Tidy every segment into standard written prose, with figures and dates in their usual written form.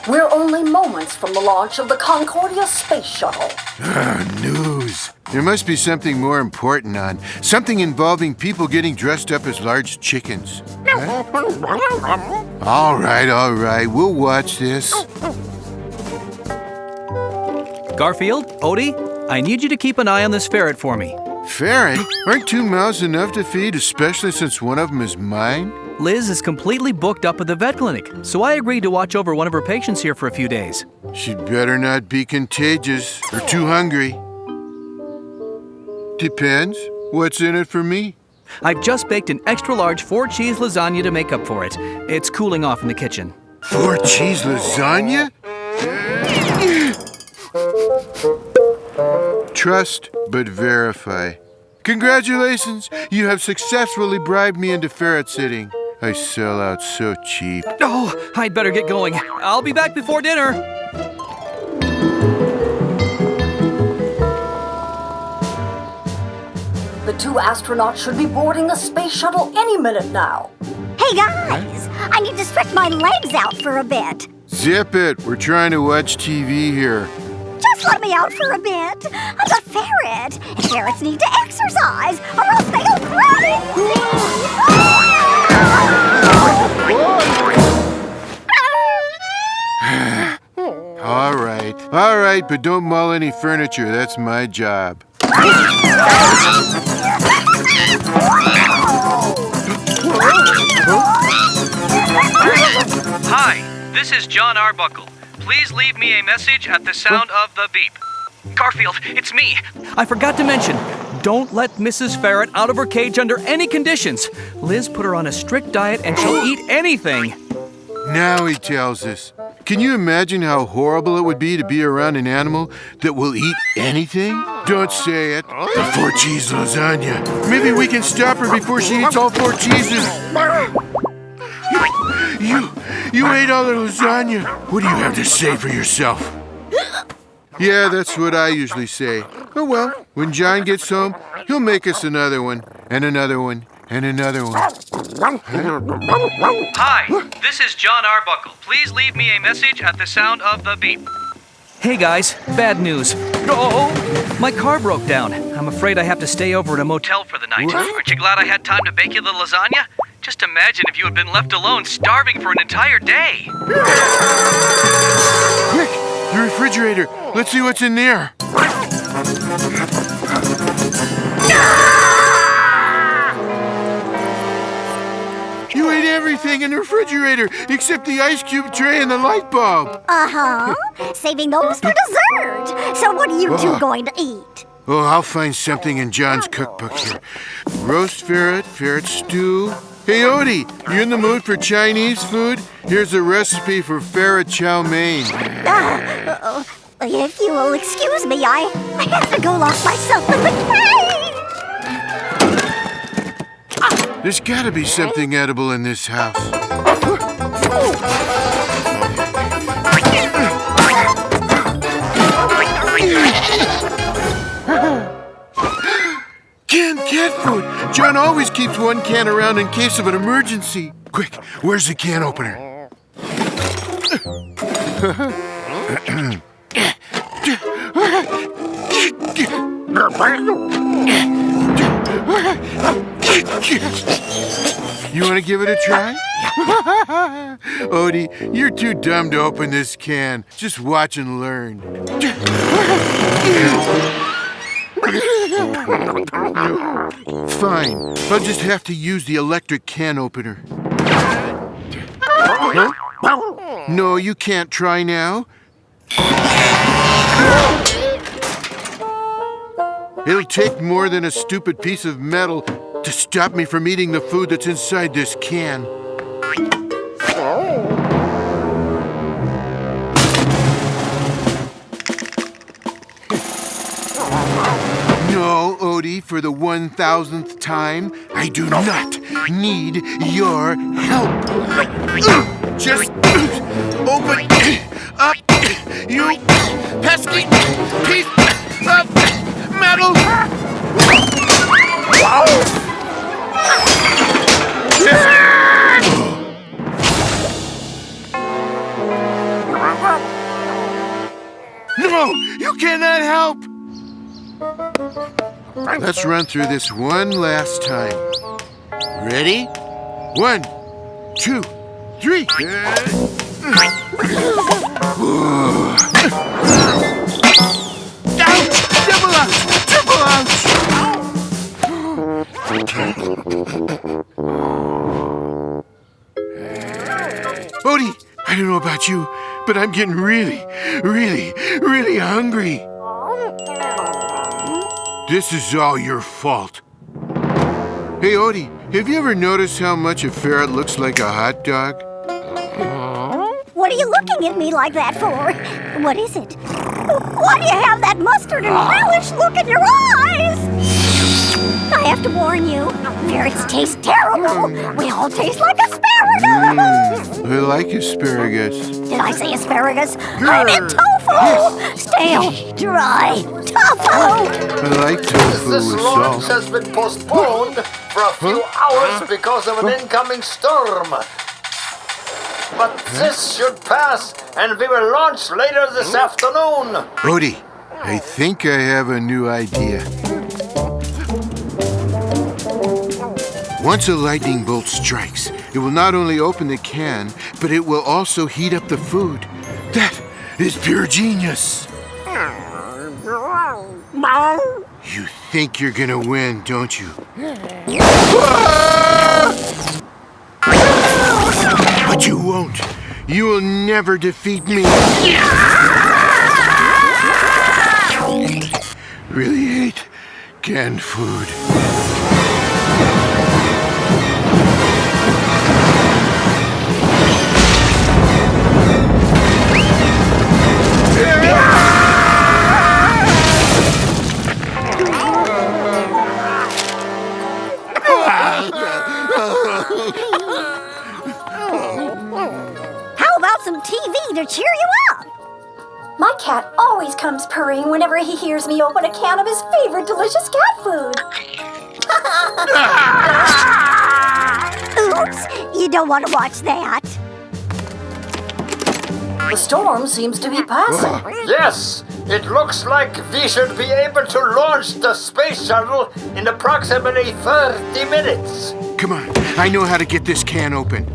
We're only moments from the launch of the Concordia space shuttle. News. There must be something more important on. Something involving people getting dressed up as large chickens. Huh? All right. We'll watch this. Garfield, Odie, I need you to keep an eye on this ferret for me. Ferret? Aren't 2 mouths enough to feed, especially since one of them is mine? Liz is completely booked up at the vet clinic, so I agreed to watch over one of her patients here for a few days. She'd better not be contagious or too hungry. Depends. What's in it for me? I've just baked an extra-large 4-cheese lasagna to make up for it. It's cooling off in the kitchen. 4-cheese lasagna? Trust but verify. Congratulations! You have successfully bribed me into ferret sitting. I sell out so cheap. Oh, I'd better get going. I'll be back before dinner. The 2 astronauts should be boarding the space shuttle any minute now. Hey guys, I need to stretch my legs out for a bit. Zip it. We're trying to watch TV here. Just let me out for a bit. I'm a ferret, and ferrets need to exercise, or else they go crazy. All right, but don't maul any furniture. That's my job. Hi, this is John Arbuckle. Please leave me a message at the sound of the beep. Garfield, it's me. I forgot to mention, don't let Mrs. Ferret out of her cage under any conditions. Liz put her on a strict diet and she'll eat anything. Now he tells us. Can you imagine how horrible it would be to be around an animal that will eat anything? Don't say it. The 4-cheese lasagna. Maybe we can stop her before she eats all 4 cheeses. You ate all the lasagna. What do you have to say for yourself? Yeah, that's what I usually say. Oh well, when John gets home, he'll make us another one, and another one, and another one. Hi, this is John Arbuckle. Please leave me a message at the sound of the beep. Hey guys, bad news. Oh, my car broke down. I'm afraid I have to stay over at a motel for the night. What? Aren't you glad I had time to bake you the lasagna? Just imagine if you had been left alone starving for an entire day. Quick, the refrigerator. Let's see what's in there. You ate everything in the refrigerator except the ice cube tray and the light bulb. Uh-huh. Saving those for dessert. So what are you two going to eat? Oh, I'll find something in John's cookbook here. Roast ferret, ferret stew. Hey, Odie, you in the mood for Chinese food? Here's a recipe for ferret chow mein. If you will excuse me, I have to go lock myself in the cage. There's gotta be something edible in this house. Canned cat food! John always keeps 1 can around in case of an emergency. Quick, where's the can opener? You want to give it a try? Odie, you're too dumb to open this can. Just watch and learn. Fine. I'll just have to use the electric can opener. Huh? No, you can't try now. It'll take more than a stupid piece of metal to stop me from eating the food that's inside this can. No, Odie, for the 1000th time, I do not need your help. Just open up, you pesky piece of metal. No, you cannot help! Let's run through this one last time. Ready? 1, 2, 3. Ouch! Double ouch! Triple ouch! Odie, I don't know about you, but I'm getting really hungry. This is all your fault. Hey, Odie, have you ever noticed how much a ferret looks like a hot dog? What are you looking at me like that for? What is it? Why do you have that mustard and relish look in your eyes? I have to warn you, ferrets taste terrible. We all taste like asparagus. I like asparagus. Did I say asparagus? I meant tofu. Stale, dry tofu. I like tofu This with launch salt. has been postponed for a few hours because of an incoming storm. But this should pass, and we will launch later this afternoon. Odie, I think I have a new idea. Once a lightning bolt strikes, it will not only open the can, but it will also heat up the food. That is pure genius. You think you're gonna win, don't you? But you won't. You will never defeat me. Really hate canned food. How about some TV to cheer you up? My cat always comes purring whenever he hears me open a can of his favorite delicious cat food. Oops, you don't want to watch that. The storm seems to be passing. Yes, it looks like we should be able to launch the space shuttle in approximately 30 minutes. Come on, I know how to get this can open.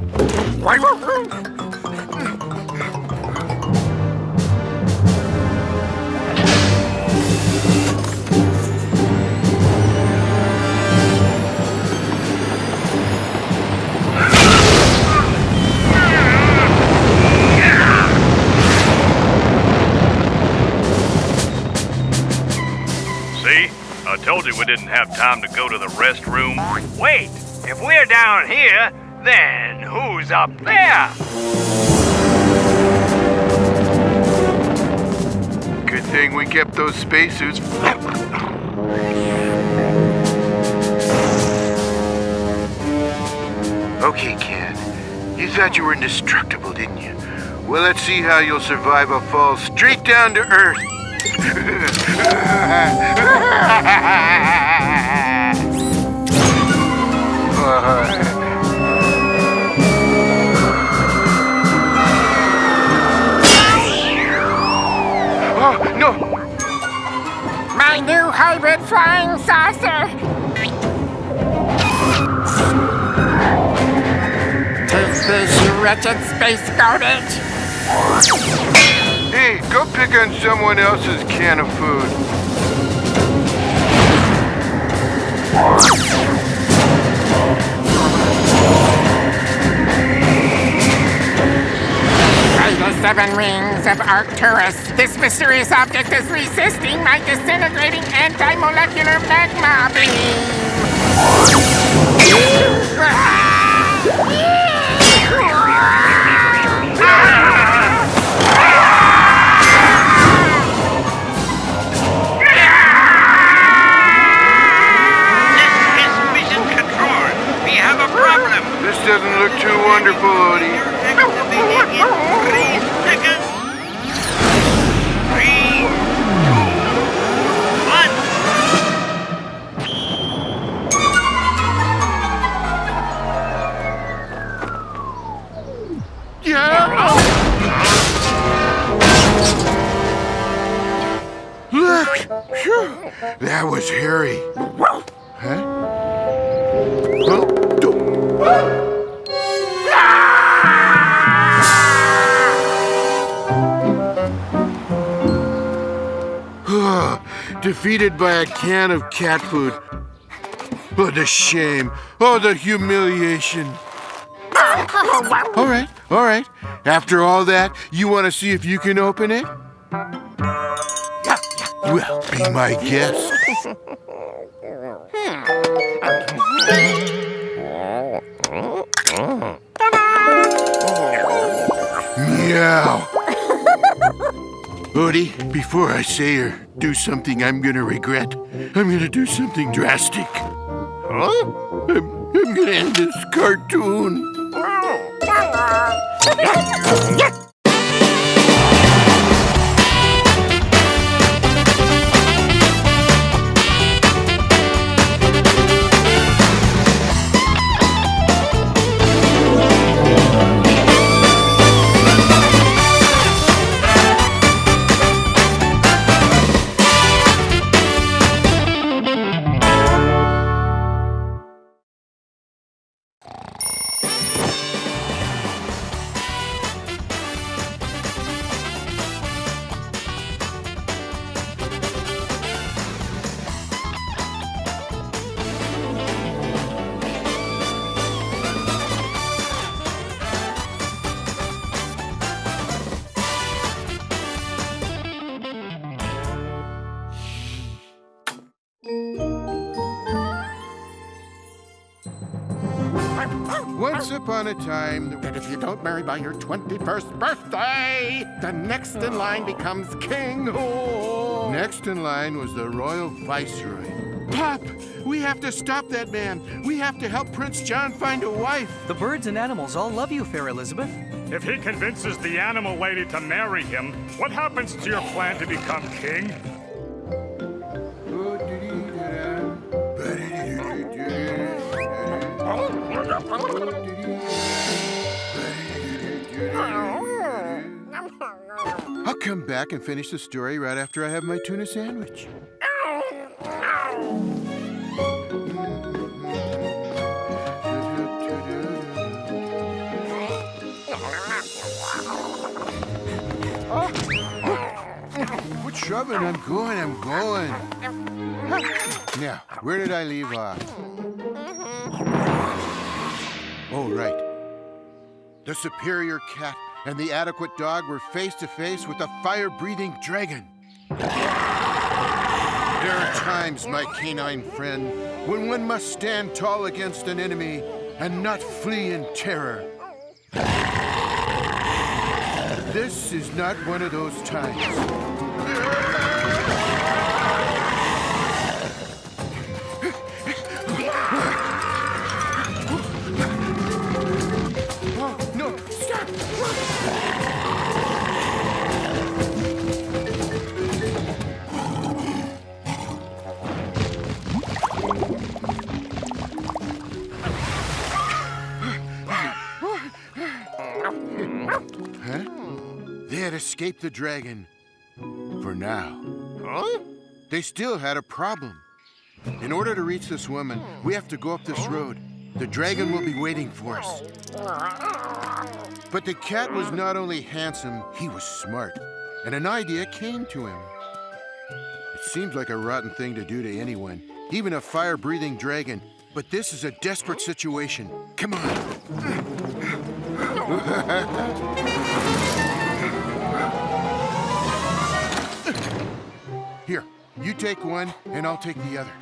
See? I told you we didn't have time to go to the restroom. Wait, if we're down here, then who's up there? Good thing we kept those spacesuits. Okay, Ken. You thought you were indestructible, didn't you? Well, let's see how you'll survive a fall straight down to Earth. Oh, no! My new hybrid flying saucer! Take this, you wretched space garbage! Hey, go pick on someone else's can of food. By the 7 rings of Arcturus, this mysterious object is resisting my disintegrating anti-molecular magma beam! This doesn't look too wonderful, Odie. Activating in 3 seconds. 3, 2, 1. Phew, that was hairy. Huh? Defeated by a can of cat food. Oh, the shame. Oh, the humiliation. All right. After all that, you want to see if you can open it? Well, be my guest. Meow. Odie, before I say or do something I'm gonna regret, I'm gonna do something drastic. Huh? I'm gonna end this cartoon. Once upon a time, That if you don't marry by your 21st birthday, the next in line becomes king. Oh. next in line was the royal Viceroy. Pop, we have to stop that man. We have to help Prince John find a wife. The birds and animals all love you, Fair Elizabeth. If he convinces the animal lady to marry him, what happens to your plan to become king? I'll come back and finish the story right after I have my tuna sandwich. Quit shoving, I'm going. Now, where did I leave off? Oh, right. The superior cat and the adequate dog were face to face with a fire-breathing dragon. There are times, my canine friend, when one must stand tall against an enemy and not flee in terror. This is not one of those times. They had escaped the dragon. For now. Huh? They still had a problem. In order to reach this woman, we have to go up this road. The dragon will be waiting for us. But the cat was not only handsome, he was smart. And an idea came to him. It seems like a rotten thing to do to anyone, even a fire-breathing dragon. But this is a desperate situation. Come on. Here, you take one, and I'll take the other.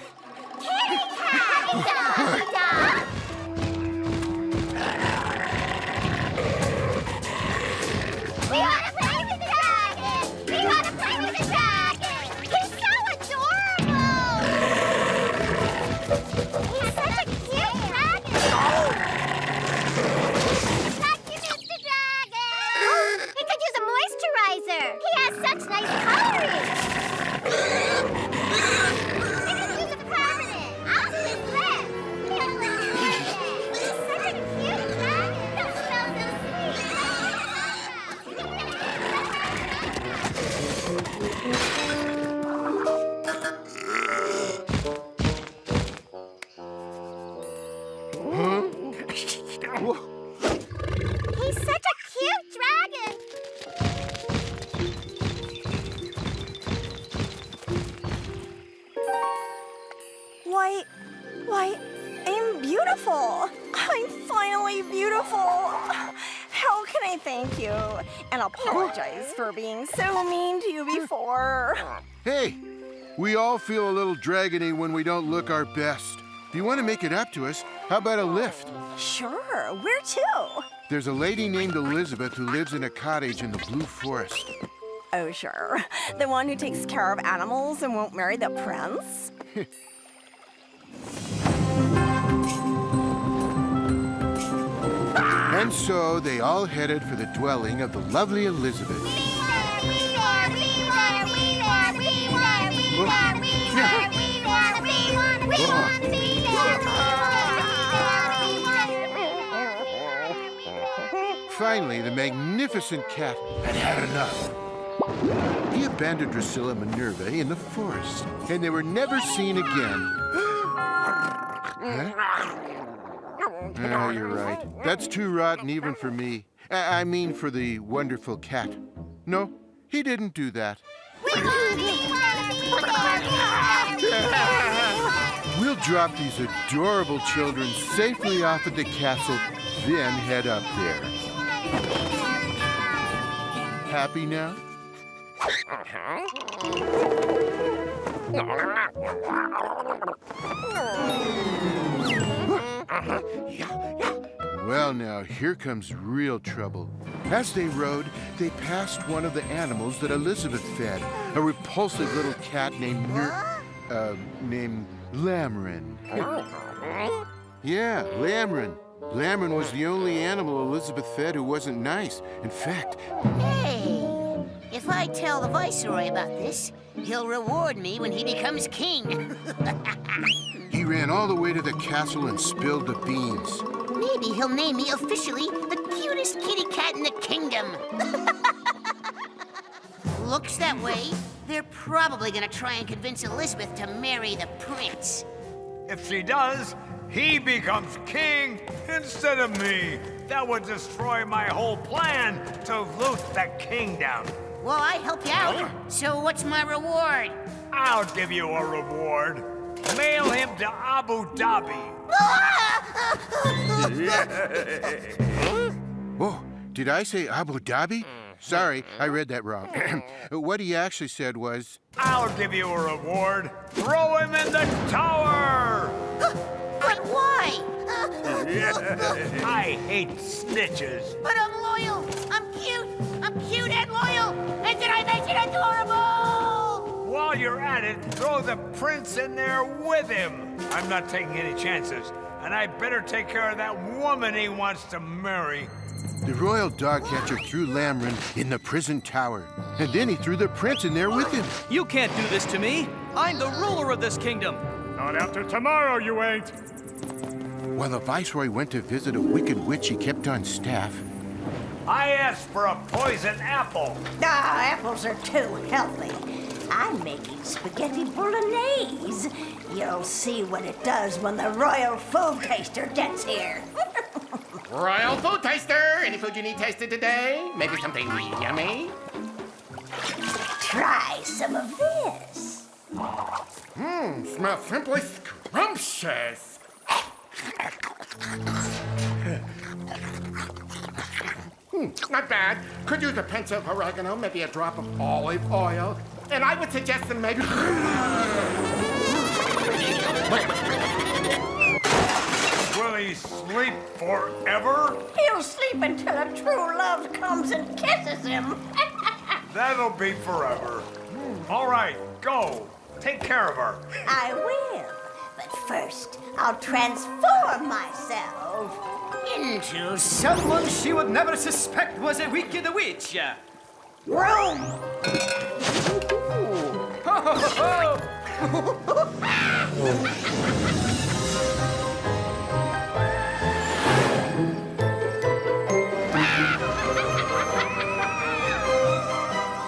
We want to play with the dragon! We want to play with the dragon! He's so adorable! He's such a cute dragon! Lucky Mr. Dragon! He could use a moisturizer! He has such nice coloring! He could use a permanent! I'll do his lips! He has lip He's such a cute dragon! He'll smell so sweet! beautiful. How can I thank you and apologize for being so mean to you before? Hey, we all feel a little dragony when we don't look our best. If you want to make it up to us, how about a lift? Sure, where to? There's a lady named Elizabeth who lives in a cottage in the Blue Forest. Oh, sure. The one who takes care of animals and won't marry the prince? And so they all headed for the dwelling of the lovely Elizabeth. Finally, the magnificent cat had enough. He abandoned Drusilla and Minerva in the forest, and they were never seen again. Huh? Oh, you're right. That's too rotten even for me. I mean for the wonderful cat. No, he didn't do that. We'll drop these adorable children safely off at the castle, then head up there. Happy now? Well, now, here comes real trouble. As they rode, they passed one of the animals that Elizabeth fed, a repulsive little cat named Lamrin. Yeah, Lamrin. Lamrin was the only animal Elizabeth fed who wasn't nice. In fact... Hey, if I tell the Viceroy about this, he'll reward me when he becomes king. He ran all the way to the castle and spilled the beans. Maybe he'll name me officially the cutest kitty cat in the kingdom. Looks that way. They're probably gonna try and convince Elizabeth to marry the prince. If she does, he becomes king instead of me. That would destroy my whole plan to loot the kingdom. Well, I help you out. So what's my reward? I'll give you a reward. Mail him to Abu Dhabi. Oh, did I say Abu Dhabi? Sorry, I read that wrong. What he actually said was... I'll give you a reward. Throw him in the tower! But why? I hate snitches. But I'm loyal. I'm cute and loyal. And did I mention adorable? While you're at it, throw the prince in there with him. I'm not taking any chances. And I better take care of that woman he wants to marry. The royal dog catcher threw Lamrin in the prison tower. And then he threw the prince in there with him. You can't do this to me. I'm the ruler of this kingdom. Not after tomorrow, you ain't. While the Viceroy went to visit a wicked witch he kept on staff. I asked for a poison apple. Ah, apples are too healthy. I'm making spaghetti bolognese. You'll see what it does when the royal food taster gets here. Royal food taster! Any food you need tasted today? Maybe something yummy? Try some of this. Smells simply scrumptious. Not bad. Could use a pinch of oregano, maybe a drop of olive oil. And I would suggest some maybe... Will he sleep forever? He'll sleep until a true love comes and kisses him. That'll be forever. All right, go. Take care of her. I will. But first, I'll transform myself. Into Someone she would never suspect was a wicked witch. Room.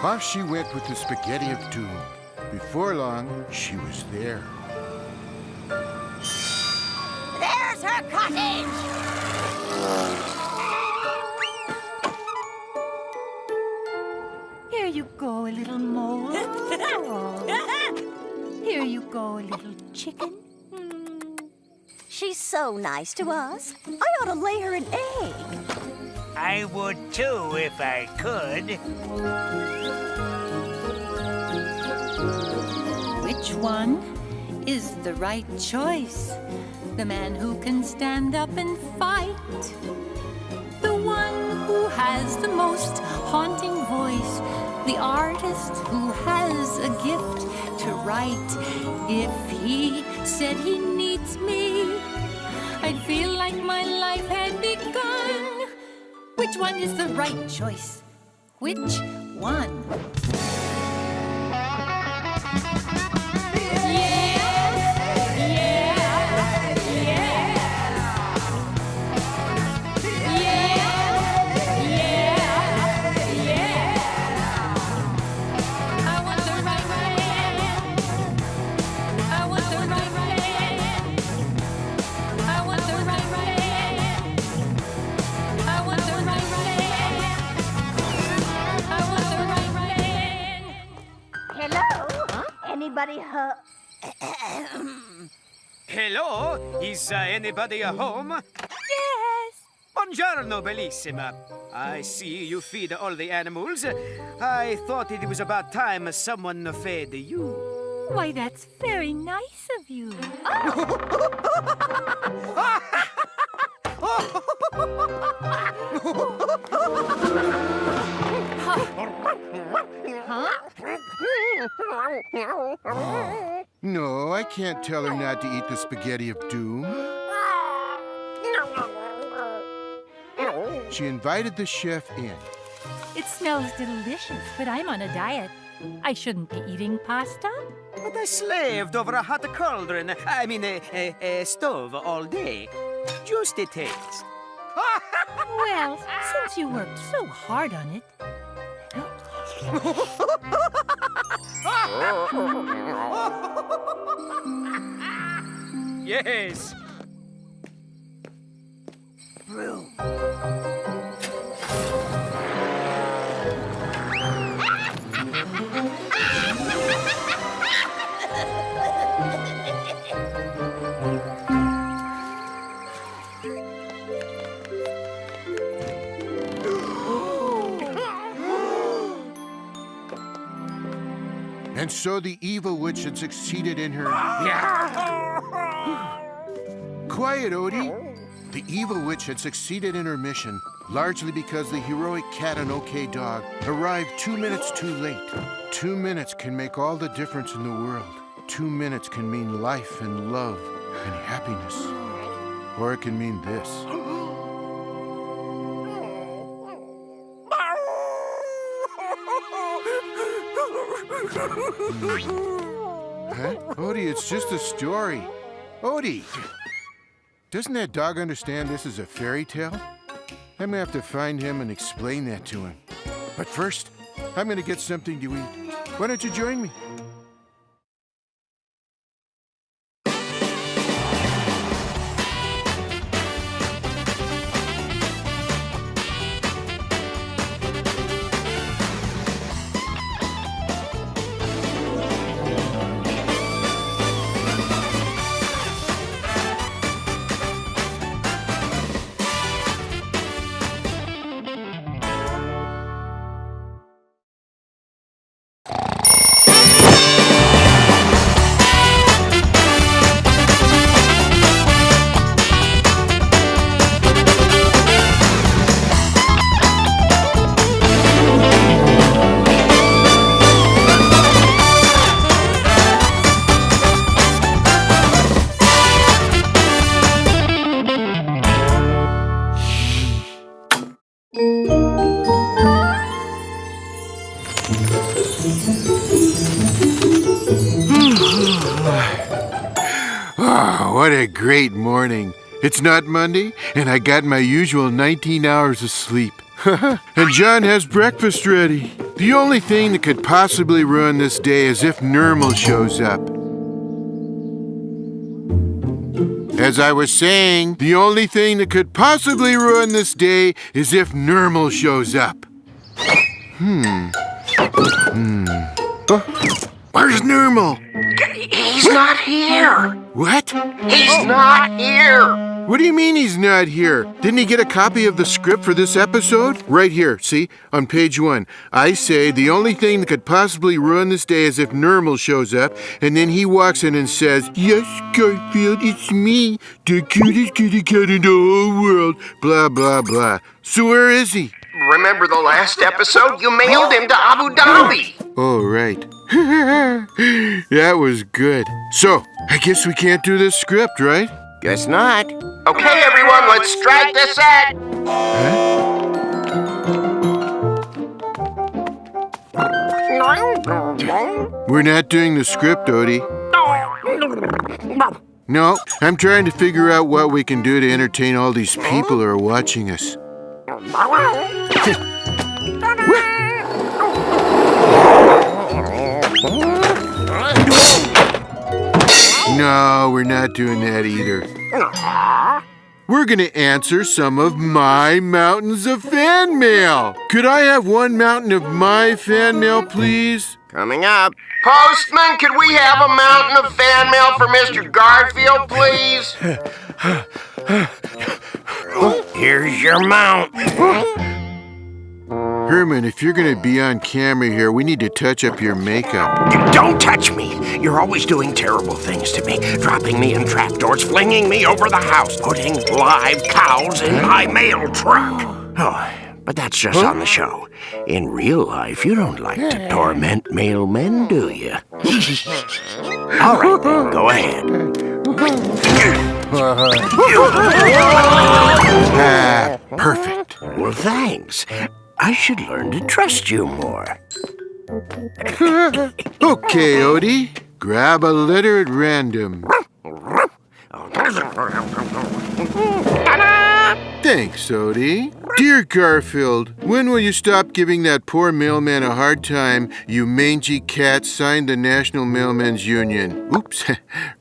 Off she went with the spaghetti of doom. Before long, she was there. There's her cottage. Here you go, a little mole. Here you go, a little chicken. She's so nice to us. I ought to lay her an egg. I would too if I could. Which one is the right choice? The man who can stand up and fight? The one who has the most haunting voice? The artist who has a gift to write? If he said he needs me, I'd feel like my life had begun. Which one is the right choice? Which one? Anybody Hello? Is anybody home? Yes. Buongiorno, bellissima. I see you feed all the animals. I thought it was about time someone fed you. Why, that's very nice of you. No, I can't tell her not to eat the spaghetti of doom. She invited the chef in. It smells delicious, but I'm on a diet. I shouldn't be eating pasta. But I slaved over a hot cauldron, a stove all day. Just a taste. Well, since you worked so hard on it. Yes. And so the evil witch had succeeded in her... Quiet, Odie! The evil witch had succeeded in her mission, largely because the heroic cat and OK dog arrived 2 minutes too late. 2 minutes can make all the difference in the world. 2 minutes can mean life and love and happiness. Or it can mean this. Huh? Odie, it's just a story. Odie! Doesn't that dog understand this is a fairy tale? I'm gonna have to find him and explain that to him. But first, I'm gonna get something to eat. Why don't you join me? Oh, what a great morning. It's not Monday, and I got my usual 19 hours of sleep. And John has breakfast ready. The only thing that could possibly ruin this day is if Nermal shows up. As I was saying, the only thing that could possibly ruin this day is if Nermal shows up. Where's Nermal? He's not here. What? He's not here. What do you mean he's not here? Didn't he get a copy of the script for this episode? Right here, see? On page 1. I say the only thing that could possibly ruin this day is if Nermal shows up, and then he walks in and says, "Yes, Garfield, it's me, the cutest kitty cat in the whole world," blah, blah, blah. So where is he? Remember the last episode? You mailed him to Abu Dhabi. Oh, right. That was good. So, I guess we can't do this script, right? Guess not. Okay, everyone, let's strike the set. We're not doing the script, Odie. No, I'm trying to figure out what we can do to entertain all these people who are watching us. No, we're not doing that either. We're going to answer some of my mountains of fan mail. Could I have one mountain of my fan mail, please? Coming up. Postman, could we have a mountain of fan mail for Mr. Garfield, please? Here's your mount. Herman, if you're going to be on camera here, we need to touch up your makeup. Don't touch me. You're always doing terrible things to me. Dropping me in trapdoors, flinging me over the house, putting live cows in my mail truck. Oh, but that's just on the show. In real life, you don't like to torment mailmen, do you? All right, then, go ahead. Perfect. Well, thanks. I should learn to trust you more. Okay, Odie. Grab a letter at random. Thanks, Odie. Dear Garfield, when will you stop giving that poor mailman a hard time? You mangy cat, signed the National Mailmen's Union. Oops,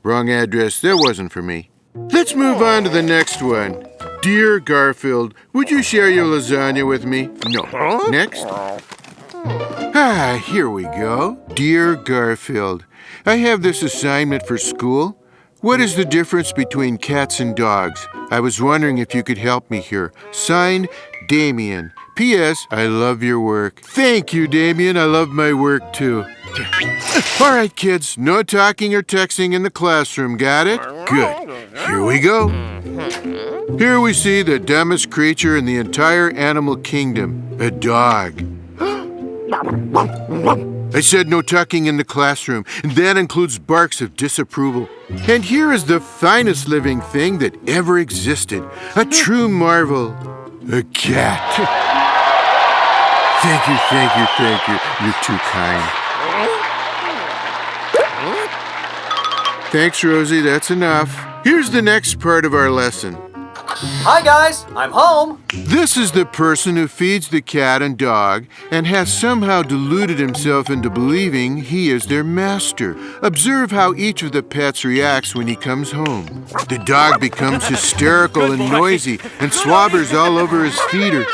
wrong address. That wasn't for me. Let's move on to the next one. Dear Garfield, would you share your lasagna with me? No. Next. Here we go. Dear Garfield, I have this assignment for school. What is the difference between cats and dogs? I was wondering if you could help me here. Signed, Damien. P.S. I love your work. Thank you, Damien. I love my work, too. All right, kids. No talking or texting in the classroom. Got it? Good. Here we go. Here we see the dumbest creature in the entire animal kingdom. A dog. I said no talking in the classroom, and that includes barks of disapproval. And here is the finest living thing that ever existed. A true marvel. A cat. Thank you, thank you, thank you. You're too kind. Thanks, Rosie. That's enough. Here's the next part of our lesson. Hi, guys. I'm home. This is the person who feeds the cat and dog and has somehow deluded himself into believing he is their master. Observe how each of the pets reacts when he comes home. The dog becomes hysterical and noisy and slobbers all over his feeder.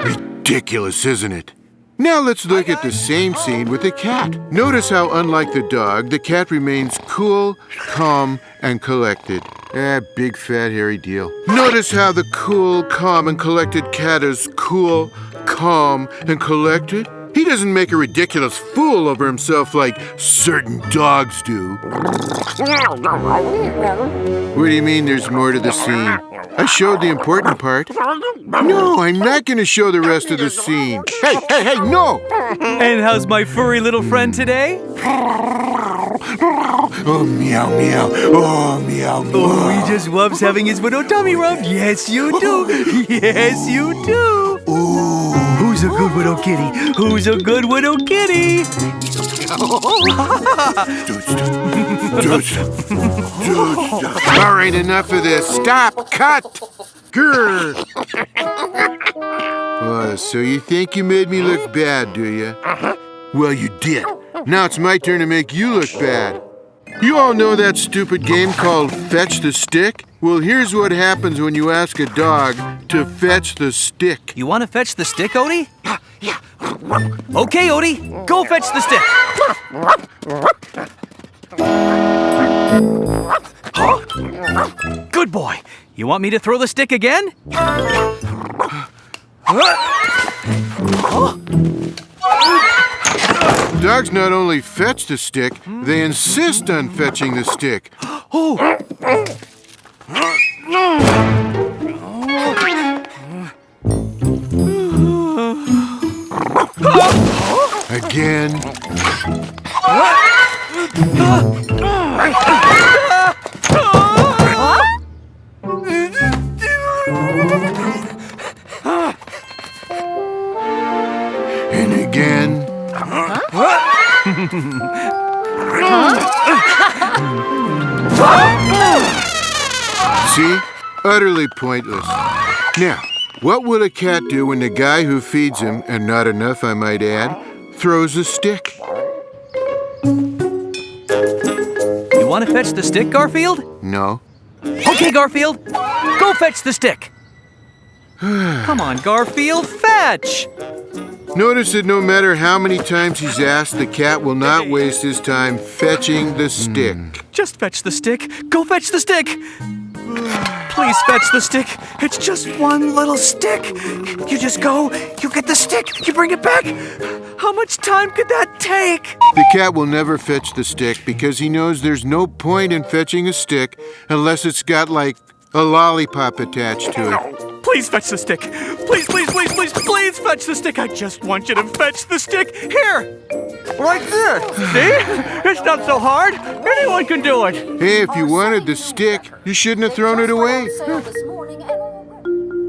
Ridiculous, isn't it? Now let's look at the same scene with the cat. Notice how, unlike the dog, the cat remains cool, calm, and collected. Big fat hairy deal. Notice how the cool, calm, and collected cat is cool, calm, and collected? He doesn't make a ridiculous fool over himself like certain dogs do. What do you mean there's more to the scene? I showed the important part. No, I'm not going to show the rest of the scene. Hey, no! And how's my furry little friend today? Oh, meow, meow. Oh, meow, meow. Oh, he just loves having his widow tummy rubbed. Yes, you do. Yes, you do. Ooh. Who's a good widow kitty? Who's a good widow kitty? All right, enough of this. Stop. Cut. Grr. So you think you made me look bad, do you? Well, you did. Now it's my turn to make you look bad. You all know that stupid game called Fetch the Stick? Well, here's what happens when you ask a dog to fetch the stick. You want to fetch the stick, Odie? Yeah. Okay, Odie, go fetch the stick. Good boy. You want me to throw the stick again? Dogs not only fetch the stick, they insist on fetching the stick. Oh! Again. And again. See? Utterly pointless. Now, what will a cat do when the guy who feeds him, and not enough I might add, throws a stick? You want to fetch the stick, Garfield? No. Okay, Garfield. Go fetch the stick. Come on, Garfield, fetch! Notice that no matter how many times he's asked, the cat will not waste his time fetching the stick. Just fetch the stick. Go fetch the stick. Please fetch the stick. It's just one little stick. You just go, you get the stick, you bring it back. How much time could that take? The cat will never fetch the stick because he knows there's no point in fetching a stick unless it's got, like, a lollipop attached to it. Please fetch the stick. Please, please, please, please, please fetch the stick. I just want you to fetch the stick. Here. Like this. See? It's not so hard. Anyone can do it. Hey, if you wanted the stick, you shouldn't have thrown it away.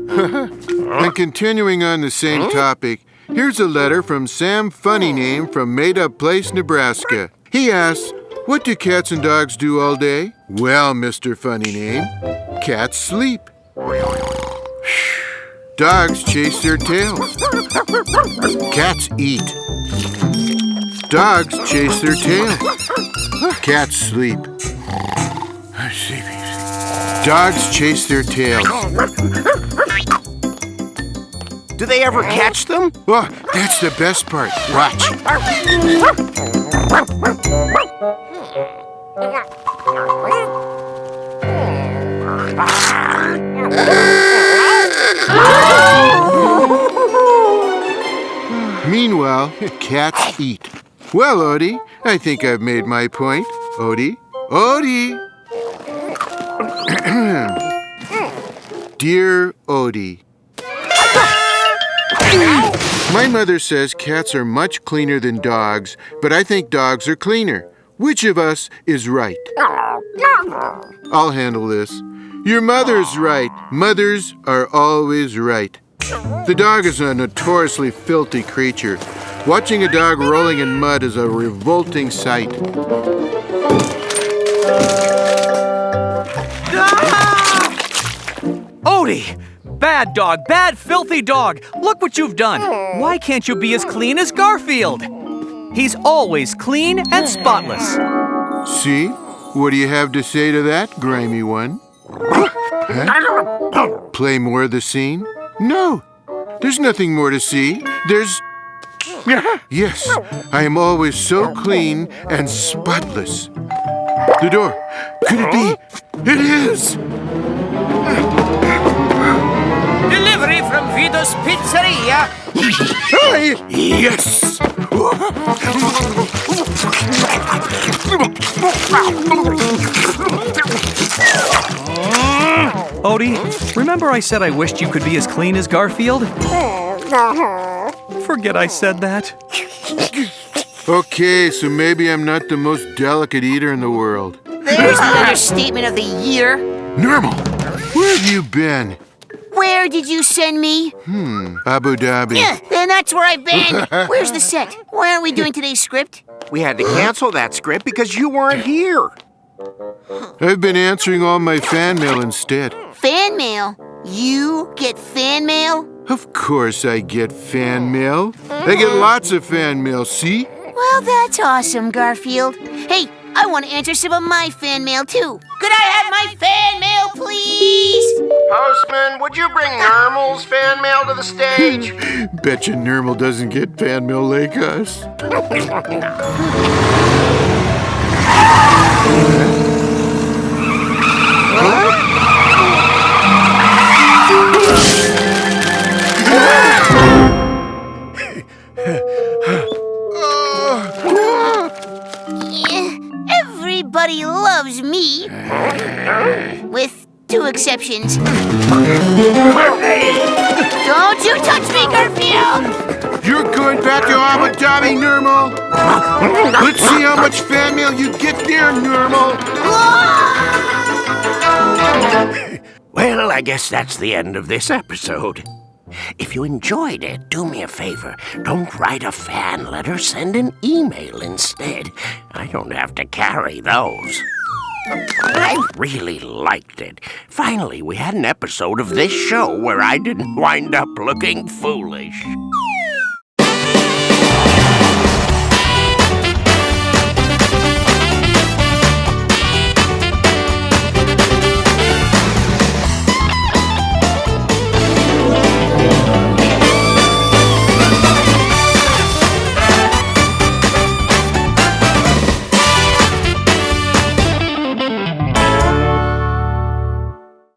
And continuing on the same topic, here's a letter from Sam Funnyname from Made Up Place, Nebraska. He asks, what do cats and dogs do all day? Well, Mr. Funnyname, cats sleep. Dogs chase their tails. Cats eat. Dogs chase their tails. Cats sleep. Dogs chase their tails. Do they ever catch them? Oh, that's the best part. Watch. Meanwhile, cats eat. Well, Odie, I think I've made my point. Odie? Odie! Dear Odie, my mother says cats are much cleaner than dogs, but I think dogs are cleaner. Which of us is right? I'll handle this. Your mother's right. Mothers are always right. The dog is a notoriously filthy creature. Watching a dog rolling in mud is a revolting sight. Odie! Bad dog, bad filthy dog. Look what you've done. Why can't you be as clean as Garfield? He's always clean and spotless. See? What do you have to say to that, grimy one? Huh? Play more of the scene? No. There's nothing more to see. There's... Yes, I am always so clean and spotless. The door. Could it be? It is! Delivery from Vito's Pizzeria. Yes! Odie, remember I said I wished you could be as clean as Garfield? Forget I said that. Okay, so maybe I'm not the most delicate eater in the world. There's the understatement of the year. Nermal, where have you been? Where did you send me? Abu Dhabi. Yeah, then that's where I've been. Where's the set? Why aren't we doing today's script? We had to cancel that script because you weren't here. I've been answering all my fan mail instead. Fan mail? You get fan mail? Of course I get fan mail. I get lots of fan mail, see? Well, that's awesome, Garfield. Hey, I want to answer some of my fan mail, too. Could I have my fan mail, please? Postman, would you bring Nermal's fan mail to the stage? Betcha Nermal doesn't get fan mail like us. Everybody loves me. With 2 exceptions. Don't you touch me, Garfield! You're going back to Abu Dhabi, Nermal. Let's see how much fan mail you get there, Nermal. Well, I guess that's the end of this episode. If you enjoyed it, do me a favor. Don't write a fan letter, send an email instead. I don't have to carry those. I really liked it. Finally, we had an episode of this show where I didn't wind up looking foolish.